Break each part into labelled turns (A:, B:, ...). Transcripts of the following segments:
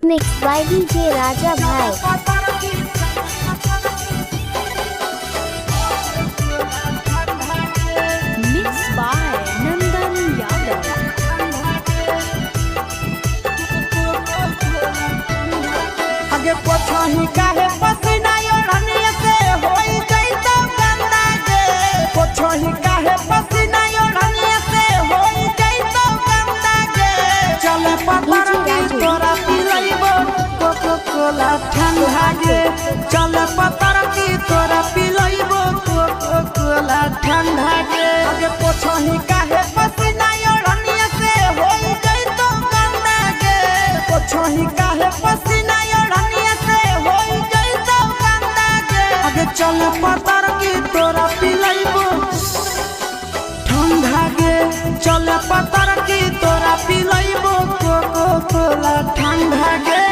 A: Mixed by DJ Raja Bhai.
B: Mixed by Nandan Yadav.
C: आगे पोछही काहे पसीना ओढ़निया से होई जइतो गंदा गे पोछही काहे पसीना ओढ़निया से होई जइतो गंदा गे चले पतर की तोरा पिलइबो कोको कोला ठंडा गे चले पतर की तोरा पिलइबो कोको कोला ठंडा गे आगे पोछही काहे पसीना ओढ़निया से होई जइतो गंदा गे पोछही काहे पसीना चल पतर की तोरा पिलइबो ठंडा गे चल पतर की तोरा पिलइबो कोको कोला ठंडा गे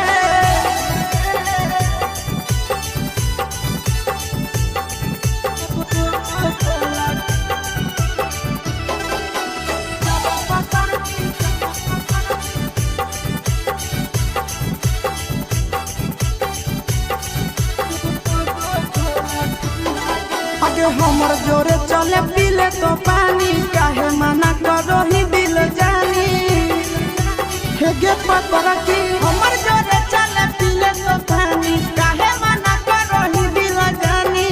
C: हमर जोरे चले पीले तो पानी काहे मना करो ही दिल जानी हे गे पतर की हमर जोरे चले पीले तो पानी काहे मना करो ही दिल जानी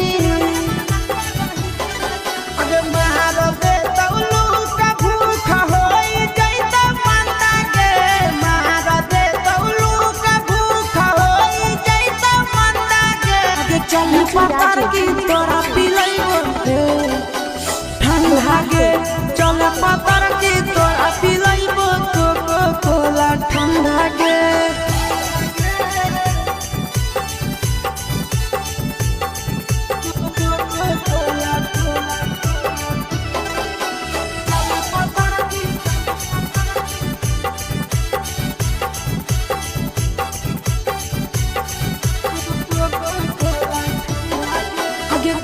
C: अगे मारो दे तौलू का भूख होई जइतो मंदा गे मारो दे तौलू का भूख होई जइतो मंदा गे अगे चल पतर की तोरा ठंडा गे चल पतर की तोरा पिलइबो कोको कोला ठंडा गे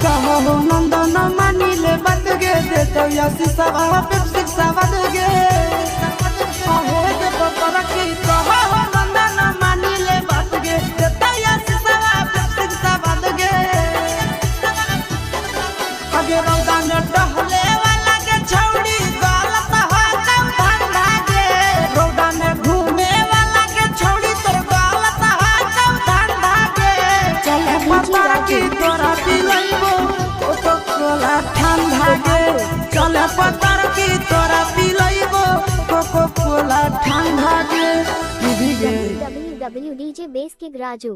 C: कहो नंदन मानिले बात गे दे तो यसी सवा पेप्सी सवा गे आहे दे पतर की कहो नंदन मानिले बात गे दे तो यसी सवा पेप्सी सवा गे आगे रौदा में टहले वाला के छौड़ी गलत हो तब ठंडा गे रौदा में घूमे वाला के छौड़ी तोर गलत हो तब ठंडा गे चले पतर की तोरा पिलइबो कोला ठंडा गे चले पतर की तोरा पिलइबो कोको कोला ठंडा गे
A: www.djbass.raju